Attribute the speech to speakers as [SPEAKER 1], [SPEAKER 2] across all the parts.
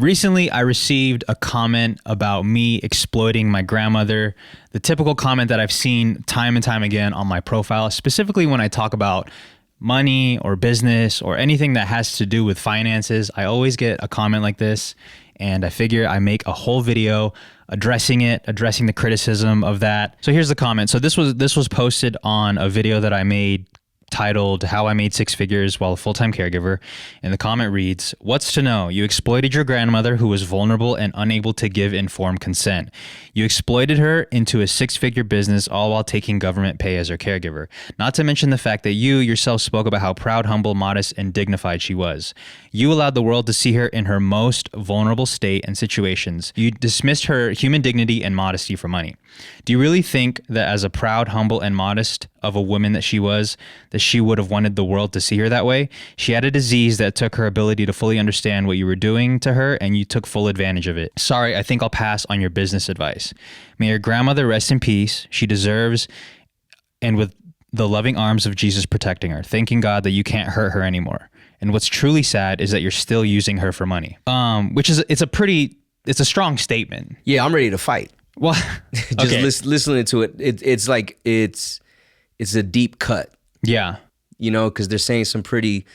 [SPEAKER 1] Recently, I received a comment about me exploiting my grandmother. The typical comment that I've seen time and time again on my profile, specifically when I talk about money or business or anything that has to do with finances. I always get a comment like this, and I figure I make a whole video addressing the criticism of that. So here's the comment. So this was posted on a video that I made titled "How I Made Six Figures While a Full-Time Caregiver." And the comment reads, "What's to know? You exploited your grandmother who was vulnerable and unable to give informed consent. You exploited her into a six-figure business, all while taking government pay as her caregiver. Not to mention the fact that you yourself spoke about how proud, humble, modest, and dignified she was. You allowed the world to see her in her most vulnerable state and situations. You dismissed her human dignity and modesty for money. Do you really think that as a proud, humble, and modest of a woman that she was, that she would have wanted the world to see her that way? She had a disease that took her ability to fully understand what you were doing to her, and you took full advantage of it. Sorry, I think I'll pass on your business advice. May your grandmother rest in peace. She deserves, and with the loving arms of Jesus protecting her, thanking God that you can't hurt her anymore. And what's truly sad is that you're still using her for money." It's a strong statement.
[SPEAKER 2] Yeah, I'm ready to fight.
[SPEAKER 1] Well,
[SPEAKER 2] just listening to it, it's like it's a deep cut.
[SPEAKER 1] Yeah,
[SPEAKER 2] because they're saying some pretty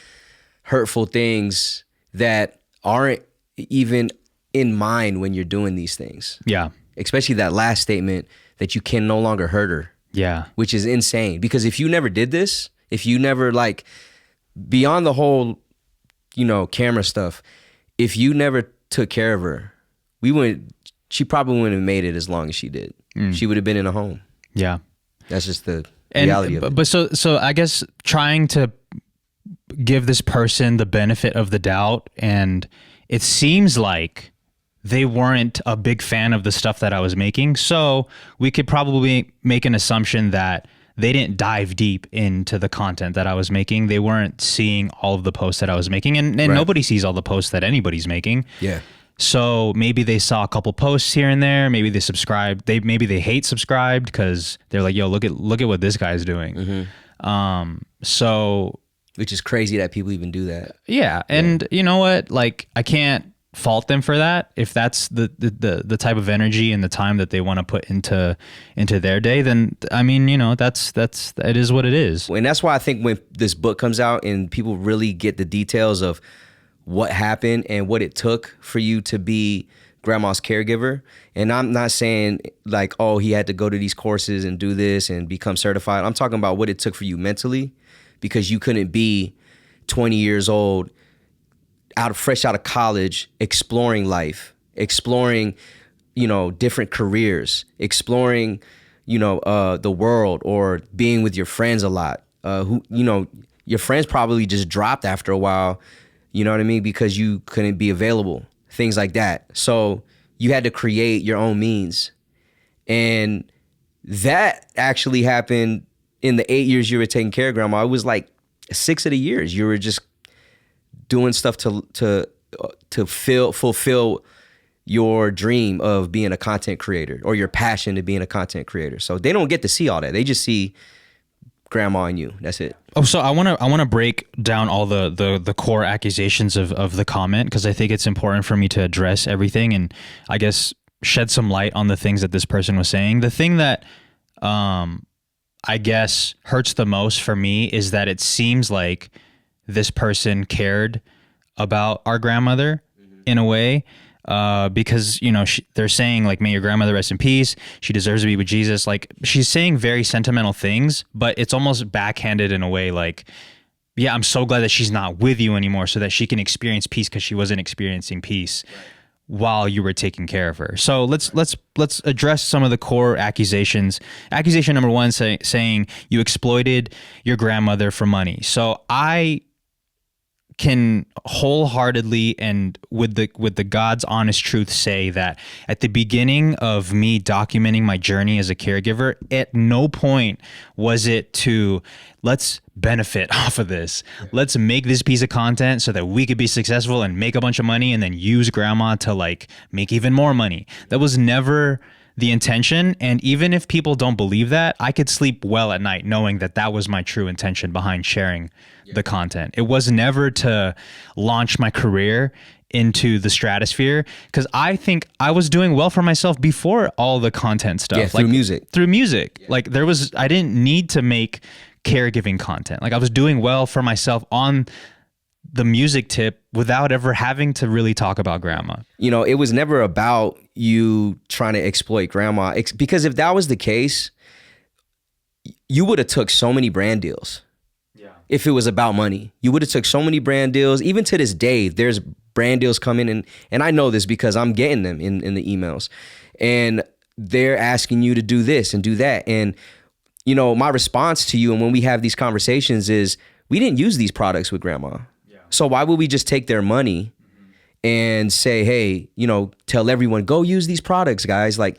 [SPEAKER 2] hurtful things that aren't even in mind when you're doing these things.
[SPEAKER 1] Yeah,
[SPEAKER 2] especially that last statement that you can no longer hurt her.
[SPEAKER 1] Yeah, which
[SPEAKER 2] is insane, because if you never did this, if you never, like, beyond the whole camera stuff, if you never took care of her, she probably wouldn't have made it as long as she did. She would have been in a home. Yeah, that's just the reality of it.
[SPEAKER 1] But so I guess trying to give this person the benefit of the doubt, and it seems like they weren't a big fan of the stuff that I was making. So we could probably make an assumption that they didn't dive deep into the content that I was making. They weren't seeing all of the posts that I was making, and right. Nobody sees all the posts that anybody's making.
[SPEAKER 2] Yeah.
[SPEAKER 1] So maybe they saw a couple posts here and there. Maybe they subscribed. Maybe they hate subscribed because they're like, "Yo, look at what this guy's doing." Mm-hmm. So,
[SPEAKER 2] which is crazy that people even do that.
[SPEAKER 1] Yeah, and you know what? Like, I can't fault them for that. If that's the type of energy and the time that they want to put into their day, then I mean, that's it is what it is.
[SPEAKER 2] And that's why I think when this book comes out and people really get the details of what happened and what it took for you to be grandma's caregiver. And I'm not saying like, oh, he had to go to these courses and do this and become certified. I'm talking about what it took for you mentally, because you couldn't be 20 years old, fresh out of college, exploring life, exploring, different careers, exploring, the world, or being with your friends a lot. Your friends probably just dropped after a while. You know what I mean? Because you couldn't be available, things like that. So you had to create your own means. And that actually happened in the 8 years you were taking care of grandma. It was like 6 of the years you were just doing stuff to fulfill your dream of being a content creator, or your passion to being a content creator. So they don't get to see all that. They just see grandma and you. That's it.
[SPEAKER 1] Oh, so I want to break down all the core accusations of the comment, because I think it's important for me to address everything and I guess shed some light on the things that this person was saying. The thing that I guess hurts the most for me is that it seems like this person cared about our grandmother in a way. Because, they're saying like, "May your grandmother rest in peace. She deserves to be with Jesus." Like, she's saying very sentimental things, but it's almost backhanded in a way. Like, yeah, I'm so glad that she's not with you anymore so that she can experience peace, because she wasn't experiencing peace while you were taking care of her. So let's address some of the core accusations. Accusation number one, saying you exploited your grandmother for money. So I can wholeheartedly and with the God's honest truth say that at the beginning of me documenting my journey as a caregiver, at no point was it to let's benefit off of this. Let's make this piece of content so that we could be successful and make a bunch of money and then use grandma to like make even more money. That was never the intention. And even if people don't believe that, I could sleep well at night knowing that that was my true intention behind sharing the content. It was never to launch my career into the stratosphere, because I think I was doing well for myself before all the content stuff.
[SPEAKER 2] Yeah, through music.
[SPEAKER 1] Through music. Yeah. Like I didn't need to make caregiving content. Like I was doing well for myself on the music tip without ever having to really talk about grandma.
[SPEAKER 2] You know, it was never about you trying to exploit grandma, because if that was the case, you would have took so many brand deals. Yeah. If it was about money, you would have took so many brand deals. Even to this day, there's brand deals coming in, and I know this because I'm getting them in the emails, and they're asking you to do this and do that. And, you know, my response to you, and when we have these conversations, is we didn't use these products with grandma. Yeah. So why would we just take their money and say, hey, you know, tell everyone, go use these products, guys? Like,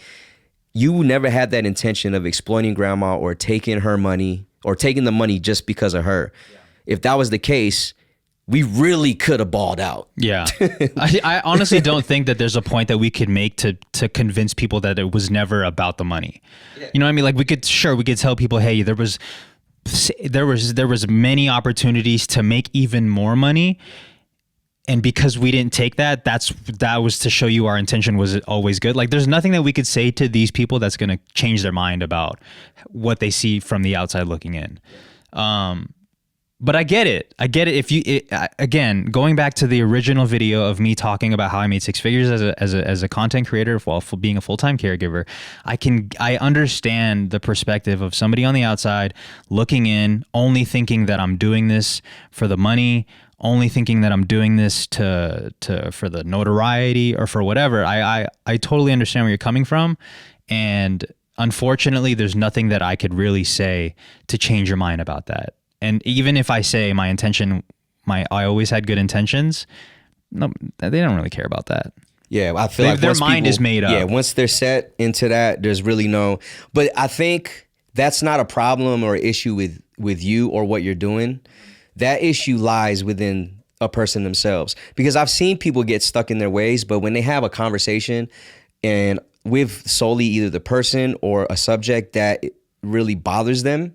[SPEAKER 2] you never had that intention of exploiting grandma or taking her money or taking the money just because of her. Yeah. If that was the case, we really could have balled out. Yeah.
[SPEAKER 1] I honestly don't think that there's a point that we could make to convince people that it was never about the money. Yeah. You know what I mean? Like we could tell people, hey, there was many opportunities to make even more money. And because we didn't take that, that was to show you our intention was always good. Like there's nothing that we could say to these people that's going to change their mind about what they see from the outside looking in. But I get it. Again, going back to the original video of me talking about how I made 6 figures as a content creator while being a full-time caregiver, I understand the perspective of somebody on the outside looking in, only thinking that I'm doing this for the money, only thinking that I'm doing this for the notoriety or for whatever. I totally understand where you're coming from, and unfortunately, there's nothing that I could really say to change your mind about that. And even if I say my intention, I always had good intentions, no, they don't really care about that.
[SPEAKER 2] Yeah, I feel like
[SPEAKER 1] their mind is made up.
[SPEAKER 2] Yeah, once they're set into that, there's really no. But I think that's not a problem or issue with you or what you're doing. That issue lies within a person themselves. Because I've seen people get stuck in their ways, but when they have a conversation and with solely either the person or a subject that really bothers them,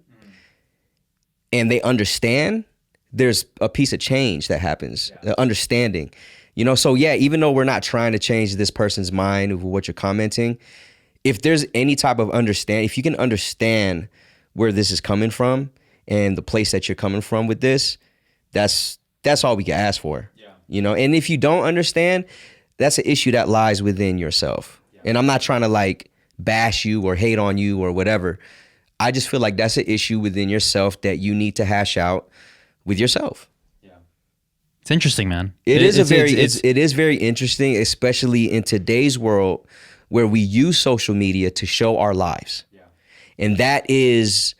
[SPEAKER 2] and they understand, there's a piece of change that happens, understanding. You know, so yeah, even though we're not trying to change this person's mind of what you're commenting, if there's any type of understand, if you can understand where this is coming from and the place that you're coming from with this, that's all we can ask for. Yeah. You know, and if you don't understand, that's an issue that lies within yourself. Yeah. And I'm not trying to like bash you or hate on you or whatever. I just feel like that's an issue within yourself that you need to hash out with yourself. Yeah,
[SPEAKER 1] it's interesting, man.
[SPEAKER 2] It is very interesting, especially in today's world where we use social media to show our lives. Yeah. And that is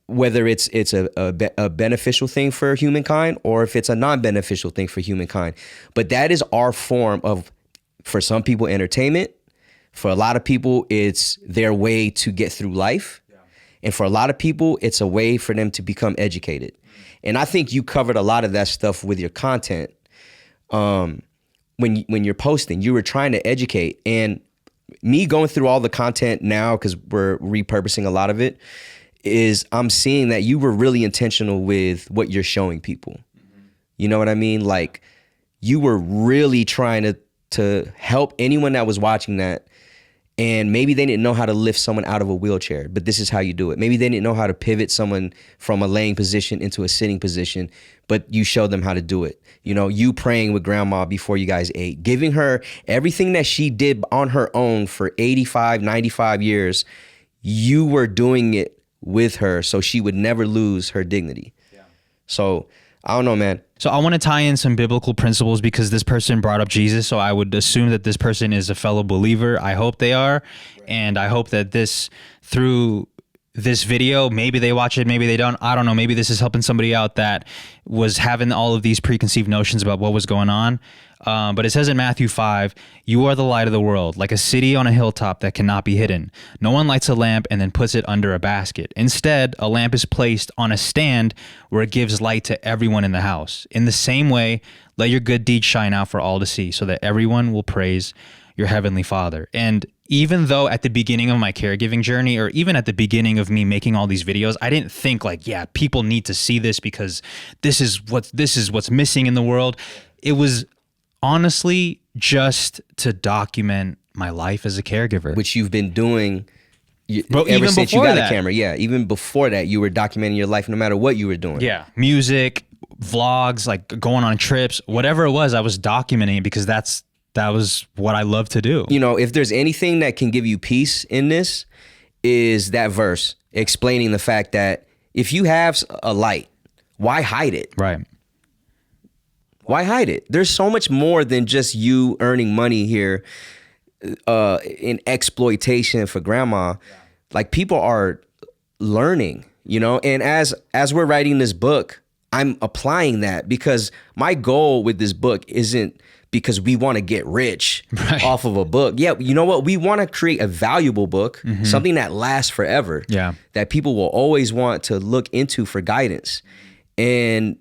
[SPEAKER 2] whether it's a beneficial thing for humankind or if it's a non-beneficial thing for humankind. But that is our form of, for some people, entertainment. For a lot of people, it's their way to get through life. Yeah. And for a lot of people, it's a way for them to become educated. And I think you covered a lot of that stuff with your content. When you're posting, you were trying to educate. And me going through all the content now, because we're repurposing a lot of it, is I'm seeing that you were really intentional with what you're showing people. Mm-hmm. You know what I mean? Like you were really trying to help anyone that was watching that. And maybe they didn't know how to lift someone out of a wheelchair, but this is how you do it. Maybe they didn't know how to pivot someone from a laying position into a sitting position, but you showed them how to do it. You know, you praying with grandma before you guys ate, giving her everything that she did on her own for 85, 95 years. You were doing it with her so she would never lose her dignity. Yeah. So I don't know, man.
[SPEAKER 1] So I want to tie in some biblical principles because this person brought up Jesus. So I would assume that this person is a fellow believer. I hope they are. Right. And I hope that through this video, maybe they watch it, maybe they don't. I don't know. Maybe this is helping somebody out that was having all of these preconceived notions about what was going on. But it says in Matthew 5, you are the light of the world, like a city on a hilltop that cannot be hidden. No one lights a lamp and then puts it under a basket. Instead, a lamp is placed on a stand where it gives light to everyone in the house. In the same way, let your good deeds shine out for all to see so that everyone will praise your heavenly Father. And even though at the beginning of my caregiving journey, or even at the beginning of me making all these videos, I didn't think like, yeah, people need to see this because this is what's missing in the world. It was honestly just to document my life as a caregiver.
[SPEAKER 2] Which you've been doing
[SPEAKER 1] But
[SPEAKER 2] ever
[SPEAKER 1] even
[SPEAKER 2] since you
[SPEAKER 1] before
[SPEAKER 2] got
[SPEAKER 1] that.
[SPEAKER 2] a camera. Yeah, even before that, you were documenting your life no matter what you were doing.
[SPEAKER 1] Yeah. Music, vlogs, like going on trips, whatever it was, I was documenting it because that was what I love to do.
[SPEAKER 2] You know, if there's anything that can give you peace in this, is that verse explaining the fact that if you have a light, why hide it?
[SPEAKER 1] Right.
[SPEAKER 2] Why hide it? There's so much more than just you earning money here in exploitation for grandma. Like, people are learning, you know, and as we're writing this book, I'm applying that, because my goal with this book isn't because we want to get rich off of a book. Yeah, you know what? We want to create a valuable book, something that lasts forever, that people will always want to look into for guidance. And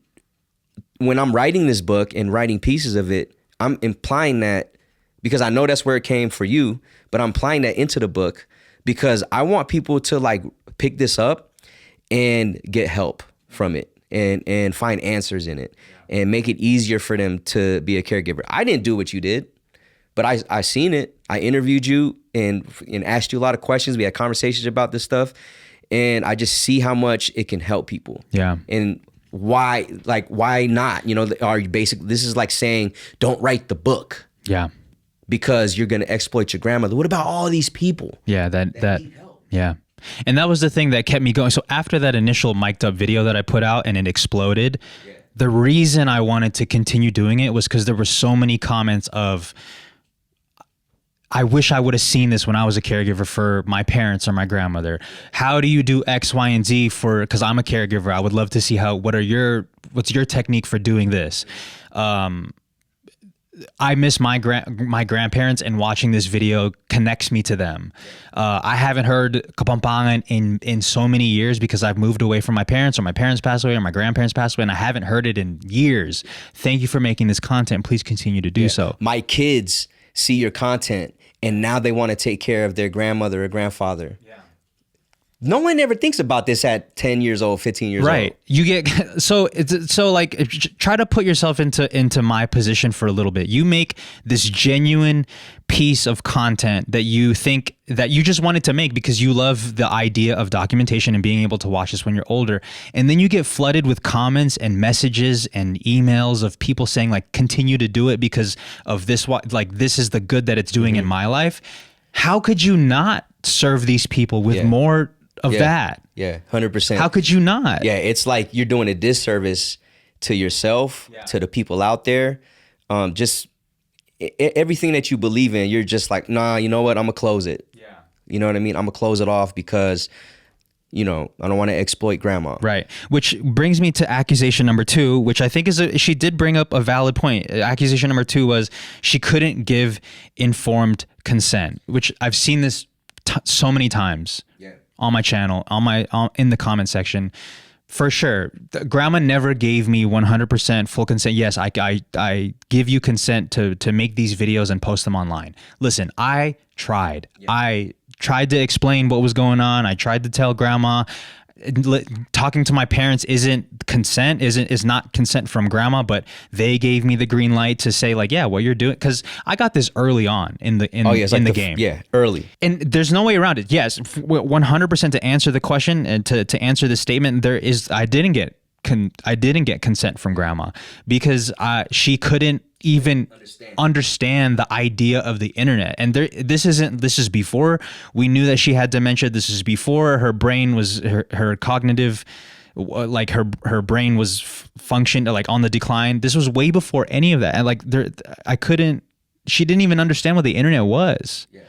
[SPEAKER 2] when I'm writing this book and writing pieces of it, I'm implying that, because I know that's where it came for you, but I'm applying that into the book because I want people to like pick this up and get help from it and find answers in it and make it easier for them to be a caregiver. I didn't do what you did, but I seen it. I interviewed you and asked you a lot of questions. We had conversations about this stuff, and I just see how much it can help people.
[SPEAKER 1] Yeah.
[SPEAKER 2] And why not? You know, this is like saying, don't write the book.
[SPEAKER 1] Yeah.
[SPEAKER 2] Because you're going to exploit your grandmother. What about all these people?
[SPEAKER 1] Yeah, that yeah. And that was the thing that kept me going. So after that initial mic'd up video that I put out and it exploded, the reason I wanted to continue doing it was because there were so many comments of, I wish I would have seen this when I was a caregiver for my parents or my grandmother. How do you do X, Y, and Z because I'm a caregiver. I would love to see what's your technique for doing this? I miss my grandparents, and watching this video connects me to them. I haven't heard Kapampangan in so many years because I've moved away from my parents, or my parents passed away, or my grandparents passed away, and I haven't heard it in years. Thank you for making this content. Please continue to do so.
[SPEAKER 2] My kids see your content, and now they want to take care of their grandmother or grandfather. Yeah. No one ever thinks about this at 10 years old, 15 years old.
[SPEAKER 1] Right. You get so like try to put yourself into my position for a little bit. You make this genuine piece of content that you think that you just wanted to make because you love the idea of documentation and being able to watch this when you're older. And then you get flooded with comments and messages and emails of people saying like, continue to do it because of this, like this is the good that it's doing in my life. How could you not serve these people with more of that?
[SPEAKER 2] Yeah, 100%.
[SPEAKER 1] How could you not?
[SPEAKER 2] Yeah, it's like you're doing a disservice to yourself, to the people out there. Just everything that you believe in, you're just like, nah, you know what? I'm gonna close it. Yeah. You know what I mean? I'm gonna close it off because, you know, I don't want to exploit grandma.
[SPEAKER 1] Right. Which brings me to accusation number 2, which I think she did bring up a valid point. Accusation number 2 was she couldn't give informed consent, which I've seen this so many times. On my channel, in the comment section, for sure. Grandma never gave me 100% full consent. Yes, I give you consent to make these videos and post them online. Listen, I tried. Yeah. I tried to explain what was going on. I tried to tell grandma. Talking to my parents is not consent from grandma, but they gave me the green light to say like, yeah, what you're doing, because I got this early on in the game.
[SPEAKER 2] Yeah, early.
[SPEAKER 1] And there's no way around it. Yes, 100% to answer the question and to answer the statement. I didn't get consent from grandma because she couldn't even understand the idea of the internet. And this is before we knew that she had dementia. This is before her brain was her cognitive, like her brain was functioned like on the decline. This was way before any of that. And like she didn't even understand what the internet was. Yeah.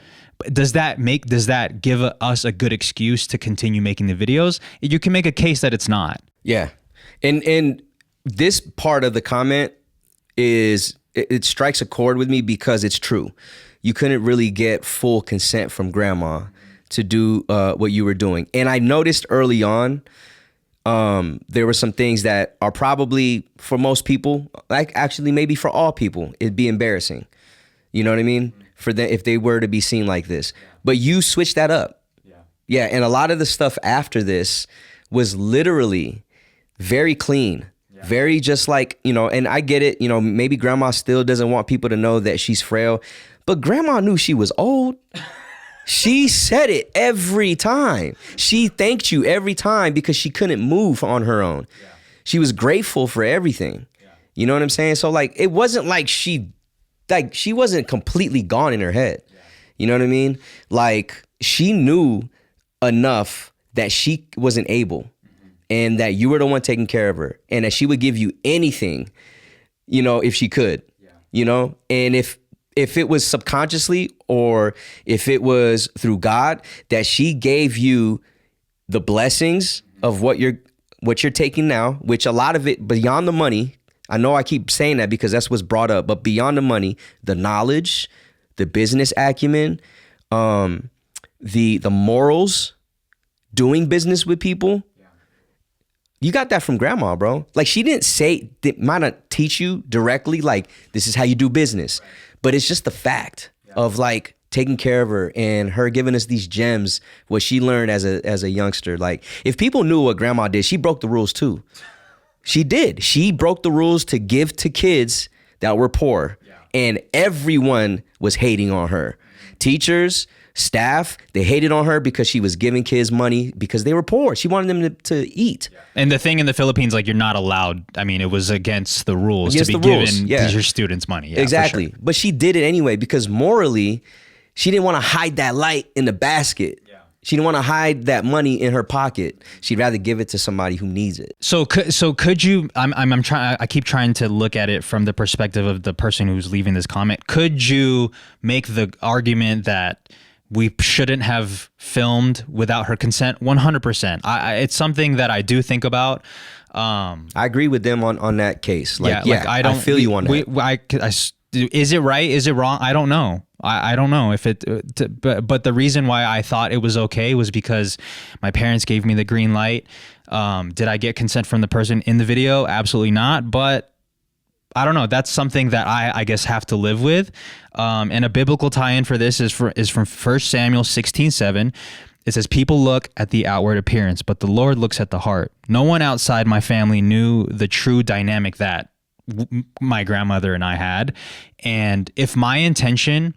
[SPEAKER 1] Does that give us a good excuse to continue making the videos? You can make a case that it's not.
[SPEAKER 2] Yeah. And this part of the comment it strikes a chord with me because it's true. You couldn't really get full consent from grandma to do what you were doing. And I noticed early on, there were some things that are probably for most people, like actually maybe for all people, it'd be embarrassing. You know what I mean? For them, if they were to be seen like this. But you switched that up. Yeah. And a lot of the stuff after this was literally very clean, Very just like, and I get it, maybe grandma still doesn't want people to know that she's frail, but grandma knew she was old. She said it every time. She thanked you every time because she couldn't move on her own. Yeah. She was grateful for everything. Yeah. You know what I'm saying? So like, it wasn't like she wasn't completely gone in her head. Yeah. You know what I mean? Like, she knew enough that she wasn't able, and that you were the one taking care of her, and that she would give you anything, if she could, and if it was subconsciously or if it was through God, that she gave you the blessings of what you're taking now, which a lot of it beyond the money. I know I keep saying that because that's what's brought up, but beyond the money, the knowledge, the business acumen, the morals, doing business with people. You got that from grandma, bro. Like, she might not teach you directly, like, this is how you do business, but it's just the fact of like taking care of her and her giving us these gems, what she learned as a youngster. Like, if people knew what grandma did, she broke the rules too. She did. She broke the rules to give to kids that were poor, and everyone was hating on her. Teachers, staff, they hated on her because she was giving kids money because they were poor. She wanted them to eat.
[SPEAKER 1] And the thing in the Philippines, like, you're not allowed. I mean, it was against the rules to be giving your students money. Yeah,
[SPEAKER 2] exactly.
[SPEAKER 1] Sure.
[SPEAKER 2] But she did it anyway because morally, she didn't want to hide that light in the basket. Yeah. She didn't want to hide that money in her pocket. She'd rather give it to somebody who needs it.
[SPEAKER 1] So could you? I'm trying. I keep trying to look at it from the perspective of the person who's leaving this comment. Could you make the argument that we shouldn't have filmed without her consent? 100%. It's something that I do think about.
[SPEAKER 2] I agree with them on that case. I feel you on that.
[SPEAKER 1] Is it right? Is it wrong? I don't know. I don't know if but the reason why I thought it was okay was because my parents gave me the green light. Did I get consent from the person in the video? Absolutely not. But I don't know. That's something that I guess have to live with. And a biblical tie-in for this is from 1 Samuel 16:7. It says, "People look at the outward appearance, but the Lord looks at the heart. No one outside my family knew the true dynamic that my grandmother and I had. And if my intention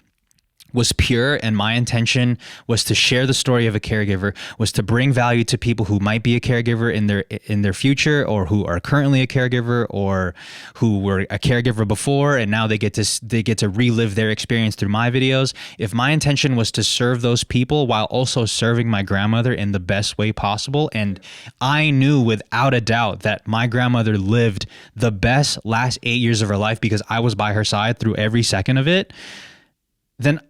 [SPEAKER 1] was pure and my intention was to share the story of a caregiver, was to bring value to people who might be a caregiver in their future, or who are currently a caregiver, or who were a caregiver before and now they get to relive their experience through my videos. If my intention was to serve those people while also serving my grandmother in the best way possible, and I knew without a doubt that my grandmother lived the best last 8 years of her life because I was by her side through every second of it, then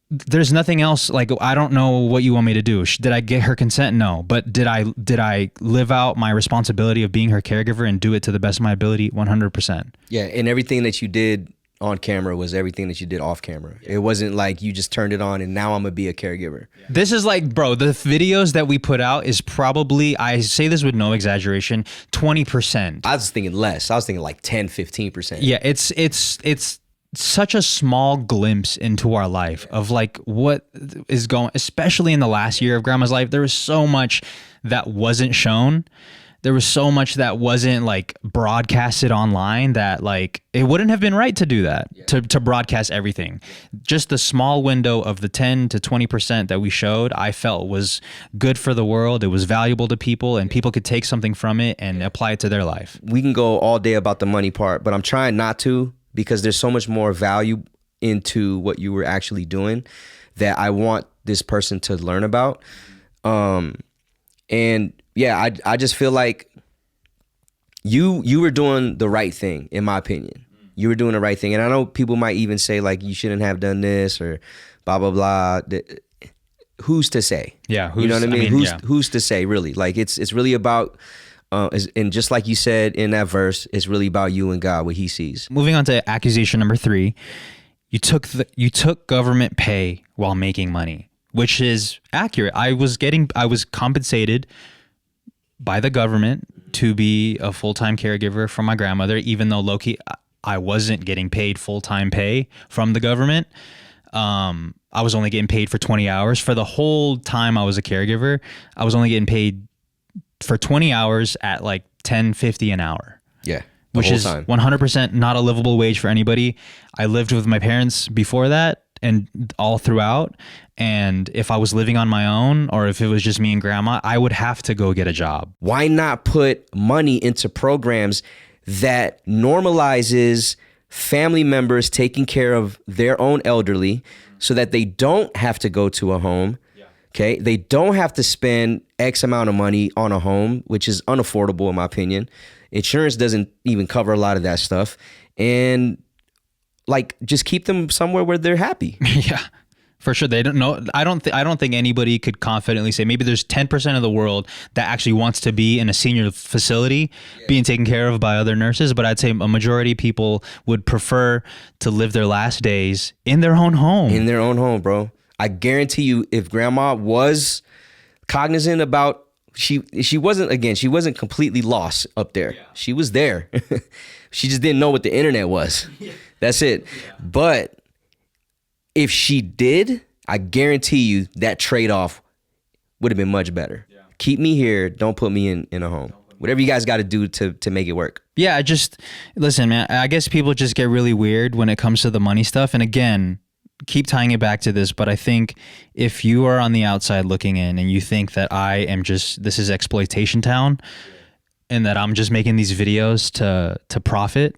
[SPEAKER 1] there's nothing else. Like, I don't know what you want me to do. Did I get her consent? No. But did I live out my responsibility of being her caregiver and do it to the best of my ability? 100%.
[SPEAKER 2] Yeah, and everything that you did on camera was everything that you did off camera. It wasn't like you just turned it on and now I'm gonna be a caregiver.
[SPEAKER 1] This is like, bro, the videos that we put out is probably, I say this with no exaggeration, 20%.
[SPEAKER 2] I was thinking less. I was thinking like 10, 15%.
[SPEAKER 1] Yeah, it's such a small glimpse into our life of like what is going, especially in the last year of grandma's life. There was so much that wasn't shown. There was so much that wasn't like broadcasted online that like it wouldn't have been right to do that, to broadcast everything. Just the small window of the 10 to 20% that we showed, I felt was good for the world. It was valuable to people and people could take something from it and apply it to their life.
[SPEAKER 2] We can go all day about the money part, but I'm trying not to, because there's so much more value into what you were actually doing that I want this person to learn about. And yeah, I just feel like you were doing the right thing, in my opinion. You were doing the right thing. And I know people might even say like, you shouldn't have done this or blah, blah, blah. Who's to say?
[SPEAKER 1] Yeah.
[SPEAKER 2] You know what I mean? Who's to say, really? Like, it's really about, and just like you said in that verse, it's really about you and God, what he sees.
[SPEAKER 1] Moving on to accusation number 3, you took government pay while making money, which is accurate. I was compensated by the government to be a full-time caregiver for my grandmother, even though low-key I wasn't getting paid full-time pay from the government. I was only getting paid for 20 hours. For the whole time I was a caregiver, I was only getting paid for 20 hours at like $10.50 an hour.
[SPEAKER 2] Yeah.
[SPEAKER 1] Which is 100% not a livable wage for anybody. I lived with my parents before that and all throughout. And if I was living on my own or if it was just me and grandma, I would have to go get a job.
[SPEAKER 2] Why not put money into programs that normalizes family members taking care of their own elderly so that they don't have to go to a home? Okay. They don't have to spend X amount of money on a home, which is unaffordable in my opinion. Insurance doesn't even cover a lot of that stuff. And like, just keep them somewhere where they're happy.
[SPEAKER 1] Yeah, for sure. They don't know. I don't think anybody could confidently say maybe there's 10% of the world that actually wants to be in a senior facility being taken care of by other nurses. But I'd say a majority of people would prefer to live their last days in their own home.
[SPEAKER 2] In their own home, bro. I guarantee you, if grandma was cognizant about, she wasn't completely lost up there. Yeah. She was there. She just didn't know what the internet was. Yeah. That's it. Yeah. But if she did, I guarantee you that trade-off would have been much better. Yeah. Keep me here. Don't put me in a home. Whatever you guys got to do to make it work.
[SPEAKER 1] Yeah, listen, man, I guess people just get really weird when it comes to the money stuff. And again, keep tying it back to this, but I think if you are on the outside looking in and you think that this is exploitation town and that I'm just making these videos to profit,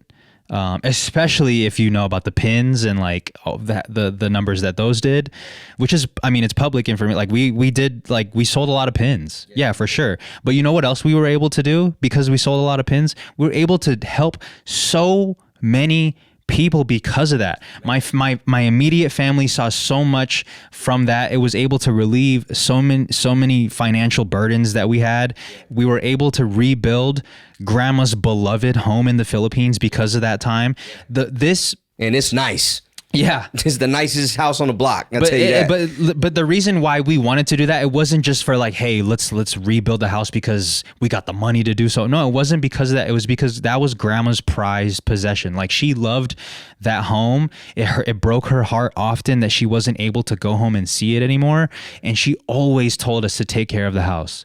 [SPEAKER 1] especially if you know about the pins and like the numbers that those did, which is, I mean, it's public information. Like we sold a lot of pins. Yeah, for sure. But you know what else we were able to do because we sold a lot of pins? We were able to help so many people because of that. My immediate family saw so much from that. It was able to relieve so many financial burdens that we had. We were able to rebuild grandma's beloved home in the Philippines because of that time.
[SPEAKER 2] And it's nice.
[SPEAKER 1] Yeah.
[SPEAKER 2] It's the nicest house on the block. I'll tell you that.
[SPEAKER 1] But the reason why we wanted to do that, it wasn't just for like, hey, let's rebuild the house because we got the money to do so. No, it wasn't because of that. It was because that was grandma's prized possession. Like she loved that home. It broke her heart often that she wasn't able to go home and see it anymore. And she always told us to take care of the house.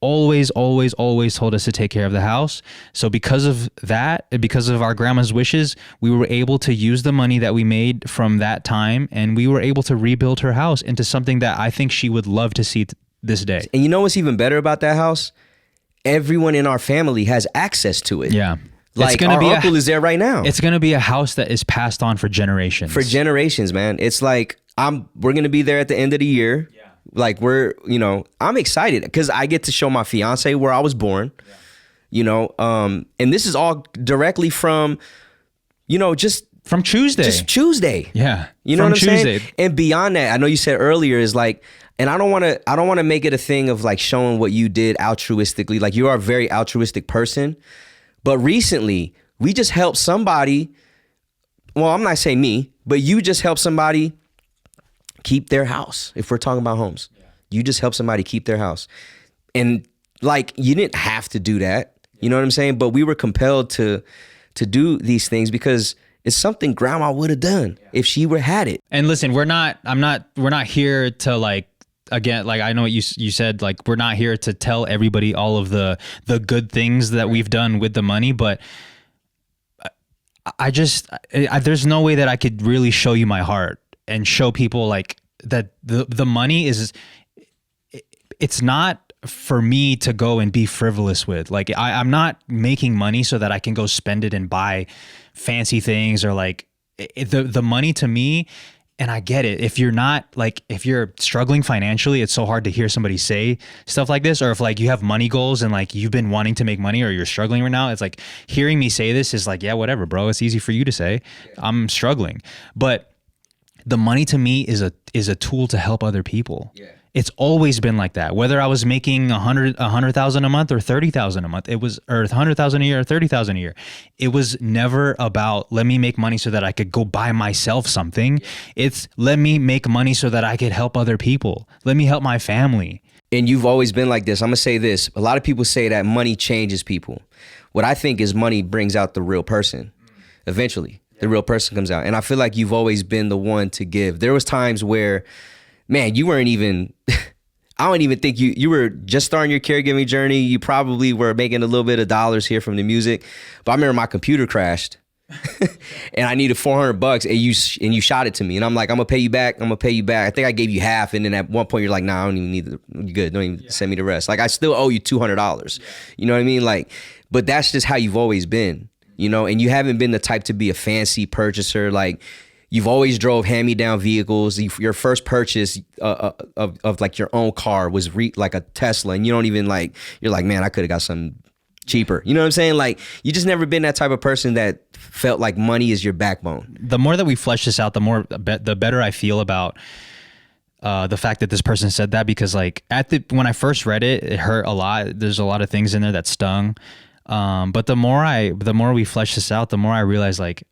[SPEAKER 1] Always told us to take care of the house. So because of that, because of our grandma's wishes, we were able to use the money that we made from that time, and we were able to rebuild her house into something that I think she would love to see this day.
[SPEAKER 2] And you know what's even better about that house? Everyone in our family has access to it.
[SPEAKER 1] Yeah.
[SPEAKER 2] Like our uncle is there right now.
[SPEAKER 1] It's going to be a house that is passed on for generations.
[SPEAKER 2] For generations, man. It's like we're going to be there at the end of the year. Yeah. Like I'm excited because I get to show my fiance where I was born, and this is all directly from, just
[SPEAKER 1] from Tuesday.
[SPEAKER 2] Just Tuesday.
[SPEAKER 1] Yeah.
[SPEAKER 2] You know what I'm saying? And beyond that, I know you said earlier is like, and I don't want to make it a thing of like showing what you did altruistically. Like you are a very altruistic person, but recently we just helped somebody. Well, I'm not saying me, but you just helped somebody keep their house. If we're talking about homes, you just help somebody keep their house. And like, you didn't have to do that. You know what I'm saying? But we were compelled to do these things because it's something grandma would have done if she had it.
[SPEAKER 1] And listen, we're not here to like, again, like I know what you said, like we're not here to tell everybody all of the good things that we've done with the money, but there's no way that I could really show you my heart and show people like that the money it's not for me to go and be frivolous with. Like I'm not making money so that I can go spend it and buy fancy things or like the money to me. And I get it. If you're struggling financially, it's so hard to hear somebody say stuff like this. Or if like you have money goals and like you've been wanting to make money or you're struggling right now, it's like hearing me say this is like, yeah, whatever, bro. It's easy for you to say. I'm struggling. But the money to me is a tool to help other people. Yeah. It's always been like that. Whether I was making $100,000 a month or $30,000 a month, or $100,000 a year or $30,000 a year. It was never about let me make money so that I could go buy myself something. It's let me make money so that I could help other people. Let me help my family.
[SPEAKER 2] And you've always been like this. I'm gonna say this. A lot of people say that money changes people. What I think is money brings out the real person eventually. The real person comes out. And I feel like you've always been the one to give. There was times where, man, you weren't even, I don't even think you were just starting your caregiving journey. You probably were making a little bit of dollars here from the music. But I remember my computer crashed and I needed $400 and you shot it to me. And I'm like, I'm gonna pay you back. I think I gave you half. And then at one point you're like, nah, I don't even need the, you're good. Don't even send me the rest. Like I still owe you $200. You know what I mean? Like, but that's just how you've always been, you know, and you haven't been the type to be a fancy purchaser. Like, you've always drove hand-me-down vehicles. Your first purchase of like your own car was like a Tesla, and you don't even like. You're like, man, I could have got something cheaper. You know what I'm saying? Like, you just never been that type of person that felt like money is your backbone.
[SPEAKER 1] The more that we flesh this out, the better I feel about the fact that this person said that, because like when I first read it, it hurt a lot. There's a lot of things in there that stung. But the more we flesh this out, the more I realize, like,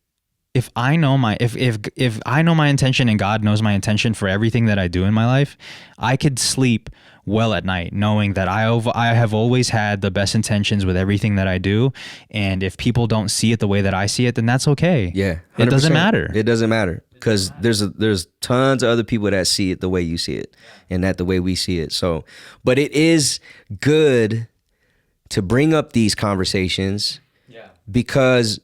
[SPEAKER 1] if I know if I know my intention and God knows my intention for everything that I do in my life, I could sleep well at night knowing that I have always had the best intentions with everything that I do. And if people don't see it the way that I see it, then that's okay.
[SPEAKER 2] Yeah. 100%.
[SPEAKER 1] It doesn't matter.
[SPEAKER 2] It doesn't matter, because there's tons of other people that see it the way you see it, and that the way we see it. So, but it is good to bring up these conversations, because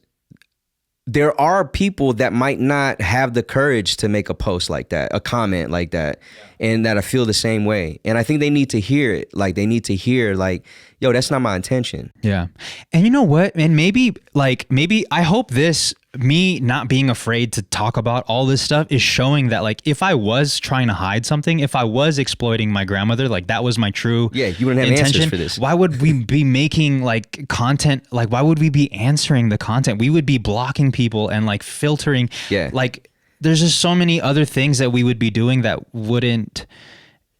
[SPEAKER 2] there are people that might not have the courage to make a post like that, a comment like that, and that I feel the same way. And I think they need to hear it. Like, they need to hear, like, yo, that's not my intention.
[SPEAKER 1] Yeah. And you know what? And maybe I hope this, me not being afraid to talk about all this stuff, is showing that, like, if I was trying to hide something, if I was exploiting my grandmother, like that was my true
[SPEAKER 2] you wouldn't have
[SPEAKER 1] intention,
[SPEAKER 2] answers for this.
[SPEAKER 1] Why would we be making like content? Like, why would we be answering the content? We would be blocking people and like filtering. Like, there's just so many other things that we would be doing that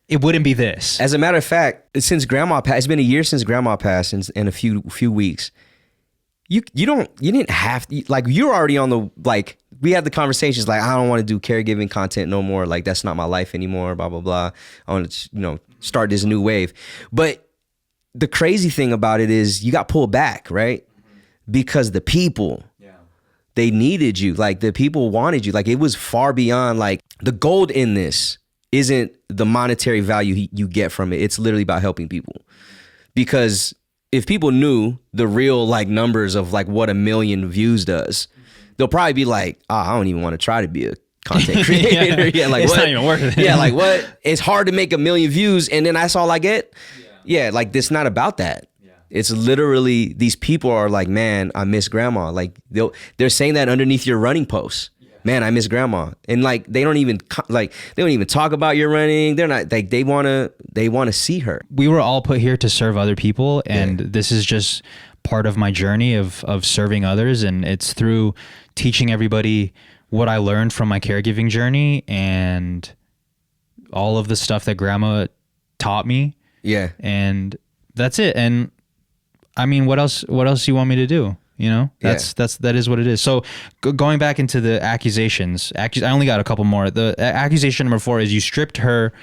[SPEAKER 1] it wouldn't be this.
[SPEAKER 2] As a matter of fact, since Grandma passed, it's been a year since Grandma passed, and a few weeks. You didn't have to, like, you're already on the, like, we had the conversations like, I don't want to do caregiving content no more. Like, that's not my life anymore, blah, blah, blah. I want to, start this new wave. But the crazy thing about it is you got pulled back, right? Because the people, they needed you. Like, the people wanted you. Like, it was far beyond, like, the gold in this isn't the monetary value you get from it. It's literally about helping people. Because if people knew the real, like, numbers of, like, what 1 million views does, they'll probably be like, I don't even want to try to be a content creator. Like,
[SPEAKER 1] it's
[SPEAKER 2] what?
[SPEAKER 1] Not even worth it.
[SPEAKER 2] Like, what? It's hard to make 1 million views and then that's all I get? Like, it's not about that. It's literally, these people are like, man, I miss Grandma. Like, they're saying that underneath your running posts. Man, I miss Grandma. And like, they don't even talk about your running. They're not like, they want to see her.
[SPEAKER 1] We were all put here to serve other people. And this is just part of my journey of serving others. And it's through teaching everybody what I learned from my caregiving journey and all of the stuff that Grandma taught me.
[SPEAKER 2] Yeah.
[SPEAKER 1] And that's it. And I mean, what else do you want me to do? That is what it is. So going back into the accusations, I only got a couple more. The accusation number 4 is you stripped her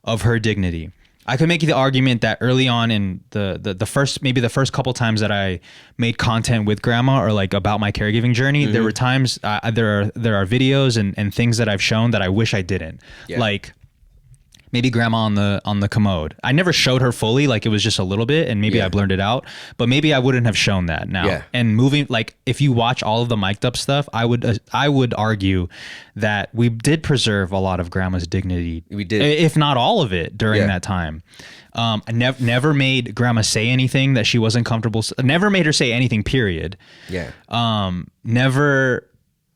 [SPEAKER 1] of her dignity. I could make the argument that early on in the first couple times that I made content with Grandma or like about my caregiving journey, there were times there are videos and things that I've shown that I wish I didn't. Like, maybe Grandma on the commode. I never showed her fully, like it was just a little bit, and maybe I blurred it out, but maybe I wouldn't have shown that now. And moving, like, if you watch all of the mic'd up stuff, I would argue that we did preserve a lot of Grandma's dignity.
[SPEAKER 2] We did,
[SPEAKER 1] if not all of it, during that time. I never made Grandma say anything that she wasn't comfortable. Never made her say anything. Period. Never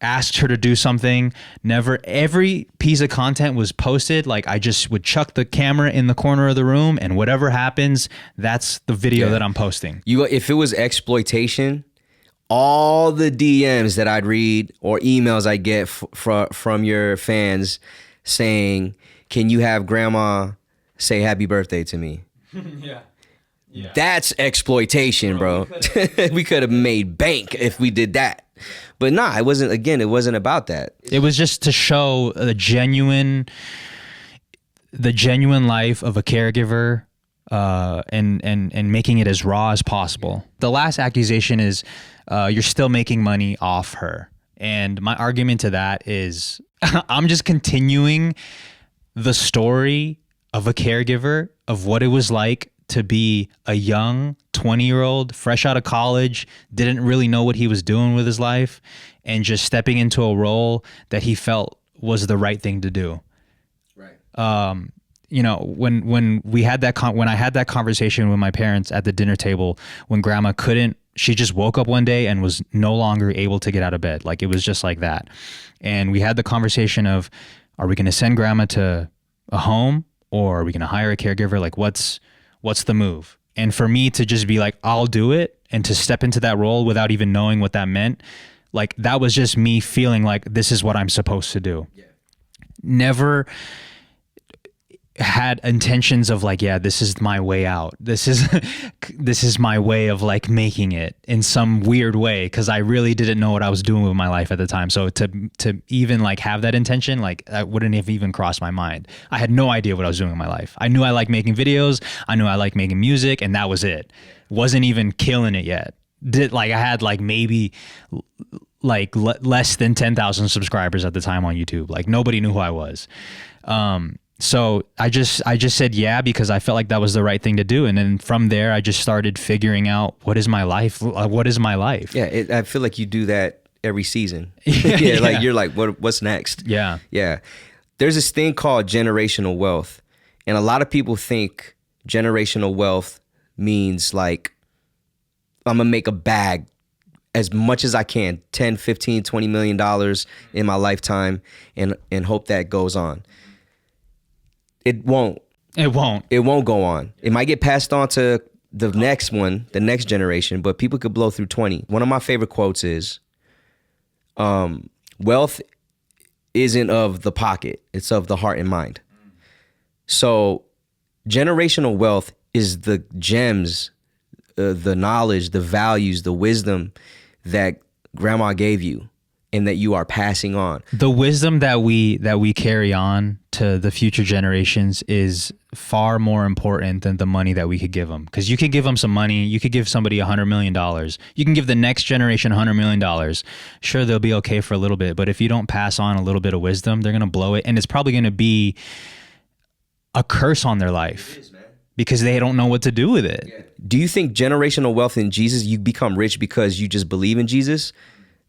[SPEAKER 1] asked her to do something. Never. Every piece of content was posted. Like, I just would chuck the camera in the corner of the room, and whatever happens, that's the video that I'm posting.
[SPEAKER 2] If it was exploitation, all the DMs that I'd read or emails I get from your fans saying, "Can you have Grandma say happy birthday to me?" That's exploitation, bro. We could have made bank if we did that. But nah, it wasn't about that.
[SPEAKER 1] It was just to show the genuine life of a caregiver, and making it as raw as possible. The last accusation is you're still making money off her. And my argument to that is I'm just continuing the story of a caregiver, of what it was like to be a young 20-year-old fresh out of college, didn't really know what he was doing with his life, and just stepping into a role that he felt was the right thing to do.
[SPEAKER 2] Right.
[SPEAKER 1] You know, when we had that when I had that conversation with my parents at the dinner table, when grandma couldn't, she just woke up one day and was no longer able to get out of bed. Like, it was just like that. And we had the conversation of, are we going to send grandma to a home, or are we going to hire a caregiver? Like, what's the move? And for me to just be like, I'll do it, and to step into that role without even knowing what that meant, like, that was just me feeling like this is what I'm supposed to do.
[SPEAKER 2] Yeah.
[SPEAKER 1] Never had intentions of like, yeah, this is my way out. This is my way of like making it in some weird way, because I really didn't know what I was doing with my life at the time. So to even like have that intention, like, that wouldn't have even crossed my mind. I had no idea what I was doing in my life. I knew I liked making videos. I knew I liked making music, and that was it. Wasn't even killing it yet. I had like maybe like less than 10,000 subscribers at the time on YouTube. Like, nobody knew who I was. So I just said yeah, because I felt like that was the right thing to do. And then from there, I just started figuring out, what is my life? What is my life?
[SPEAKER 2] Yeah, I feel like you do that every season. Yeah, like, you're like, what's next?
[SPEAKER 1] Yeah.
[SPEAKER 2] Yeah. There's this thing called generational wealth. And a lot of people think generational wealth means like, I'm going to make a bag as much as I can, 10, 15, 20 million dollars in my lifetime, and hope that goes on. It won't.
[SPEAKER 1] It won't.
[SPEAKER 2] It won't go on. It might get passed on to the next one, the next generation, but people could blow through 20. One of my favorite quotes is, wealth isn't of the pocket, it's of the heart and mind. So generational wealth is the gems, the knowledge, the values, the wisdom that grandma gave you and that you are passing on.
[SPEAKER 1] The wisdom that we carry on to the future generations is far more important than the money that we could give them. Because you could give them some money, you could give somebody $100 million, you can give the next generation $100 million. Sure, they'll be okay for a little bit, but if you don't pass on a little bit of wisdom, they're gonna blow it, and it's probably gonna be a curse on their life. It is, man. Because they don't know what to do with it.
[SPEAKER 2] Yeah. Do you think generational wealth in Jesus, you become rich because you just believe in Jesus?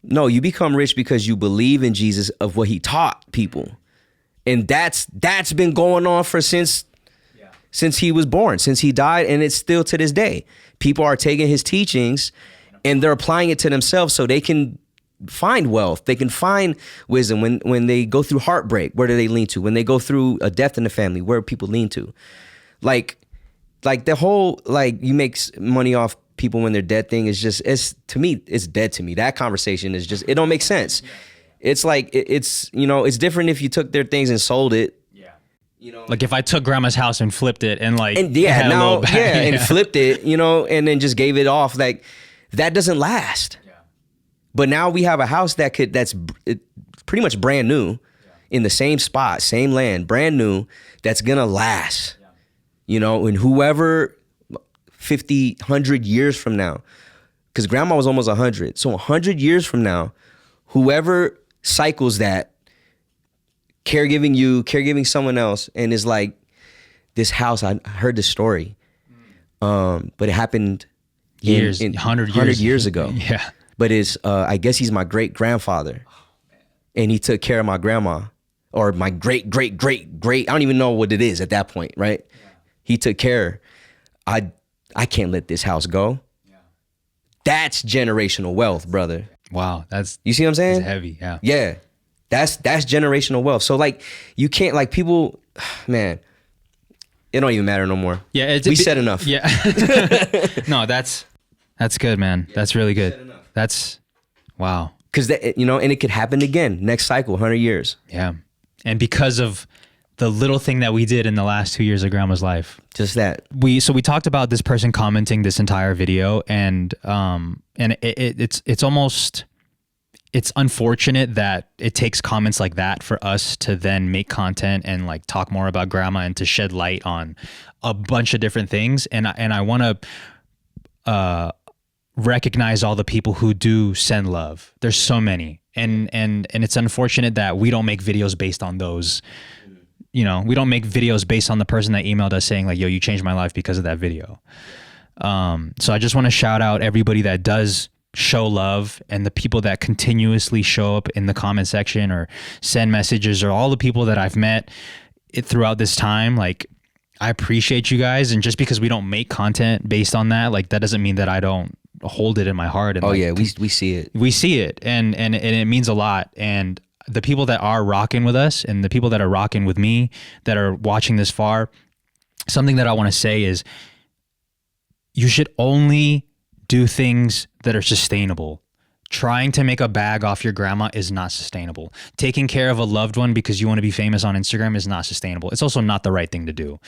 [SPEAKER 2] No, you become rich because you believe in Jesus, of what he taught people. And that's been going on since he was born, since he died, and it's still to this day. People are taking his teachings and they're applying it to themselves so they can find wealth. They can find wisdom. When they go through heartbreak, where do they lean to? When they go through a death in the family, where do people lean to? Like the whole, like, you make money off people when they're dead thing is just, to me, it's dead to me. That conversation is just, it don't make sense. It's like, it's, you know, it's different if you took their things and sold it. Yeah. You know,
[SPEAKER 1] like if I took grandma's house and flipped it and like,
[SPEAKER 2] and and flipped it, you know, and then just gave it off, like, that doesn't last. Yeah. But now we have a house that's pretty much brand new, in the same spot, same land, brand new, that's gonna last. Yeah. You know, and whoever 50, 100 years from now, because grandma was almost 100. So 100 years from now, whoever cycles that, caregiving someone else, and is like, this house, I heard this story, but it happened 100 years ago.
[SPEAKER 1] Yeah.
[SPEAKER 2] But I guess he's my great grandfather, and he took care of my grandma, or my great, great, great, great, I don't even know what it is at that point, right? Yeah. He took care. I can't let this house go. Yeah. That's generational wealth, brother.
[SPEAKER 1] Wow.
[SPEAKER 2] You see what I'm saying?
[SPEAKER 1] That's heavy. Yeah.
[SPEAKER 2] Yeah. That's generational wealth. So like, you can't, like, people, man, it don't even matter no more.
[SPEAKER 1] Yeah.
[SPEAKER 2] We said enough.
[SPEAKER 1] Yeah. No, that's good, man. Yeah, that's really good. That's, wow. Cause
[SPEAKER 2] you know, and it could happen again next cycle, 100 years.
[SPEAKER 1] Yeah. And because of the little thing that we did in the last 2 years of grandma's life.
[SPEAKER 2] Just that.
[SPEAKER 1] So we talked about this person commenting this entire video, and it's almost, it's unfortunate that it takes comments like that for us to then make content and like talk more about grandma and to shed light on a bunch of different things. And I want to recognize all the people who do send love. There's so many. And it's unfortunate that we don't make videos based on those we don't make videos based on the person that emailed us saying like, yo, you changed my life because of that video. So I just want to shout out everybody that does show love, and the people that continuously show up in the comment section or send messages, or all the people that I've met throughout this time. Like, I appreciate you guys. And just because we don't make content based on that, like, that doesn't mean that I don't hold it in my heart. And
[SPEAKER 2] we see it.
[SPEAKER 1] We see it. And it means a lot. And the people that are rocking with us and the people that are rocking with me that are watching this far, something that I want to say is you should only do things that are sustainable. Trying to make a bag off your grandma is not sustainable. Taking care of a loved one because you want to be famous on Instagram is not sustainable. It's also not the right thing to do.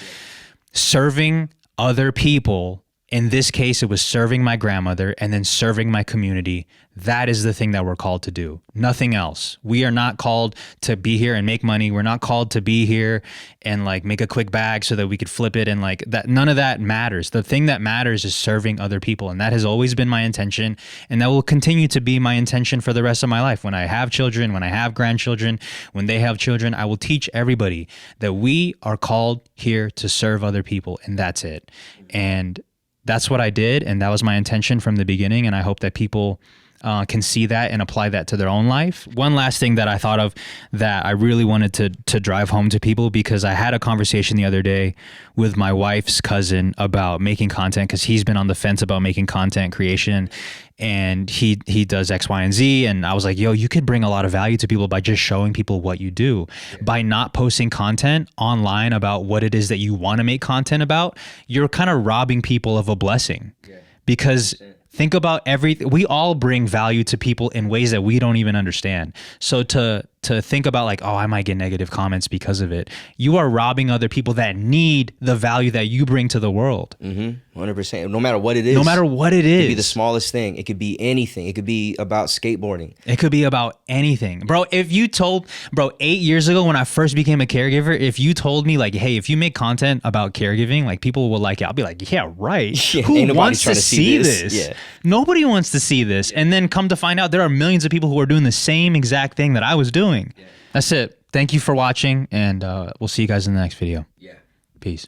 [SPEAKER 1] Serving other people, in this case, it was serving my grandmother and then serving my community. That is the thing that we're called to do. Nothing else. We are not called to be here and make money. We're not called to be here and like make a quick bag so that we could flip it and like that. None of that matters. The thing that matters is serving other people. And that has always been my intention. And that will continue to be my intention for the rest of my life. When I have children, when I have grandchildren, when they have children, I will teach everybody that we are called here to serve other people. And that's it. And that's what I did. And that was my intention from the beginning. And I hope that people can see that and apply that to their own life. One last thing that I thought of that I really wanted to drive home to people, because I had a conversation the other day with my wife's cousin about making content, because he's been on the fence about making content creation, and he does X, Y, and Z. And I was like, yo, you could bring a lot of value to people by just showing people what you do. Yeah. By not posting content online about what it is that you want to make content about, you're kind of robbing people of a blessing. Yeah. Because think about everything. We all bring value to people in ways that we don't even understand. So to think about like, oh, I might get negative comments because of it, you are robbing other people that need the value that you bring to the world.
[SPEAKER 2] 100%. No matter what it is.
[SPEAKER 1] No matter what it is.
[SPEAKER 2] It could be the smallest thing. It could be anything. It could be about skateboarding.
[SPEAKER 1] It could be about anything. Bro, 8 years ago when I first became a caregiver, if you told me like, hey, if you make content about caregiving, like people will like it, I'll be like, yeah, right.
[SPEAKER 2] Yeah,
[SPEAKER 1] who wants to see this?
[SPEAKER 2] Yeah.
[SPEAKER 1] Nobody wants to see this. And then come to find out there are millions of people who are doing the same exact thing that I was doing. Yeah. That's it. Thank you for watching, and we'll see you guys in the next video.
[SPEAKER 2] Yeah.
[SPEAKER 1] Peace.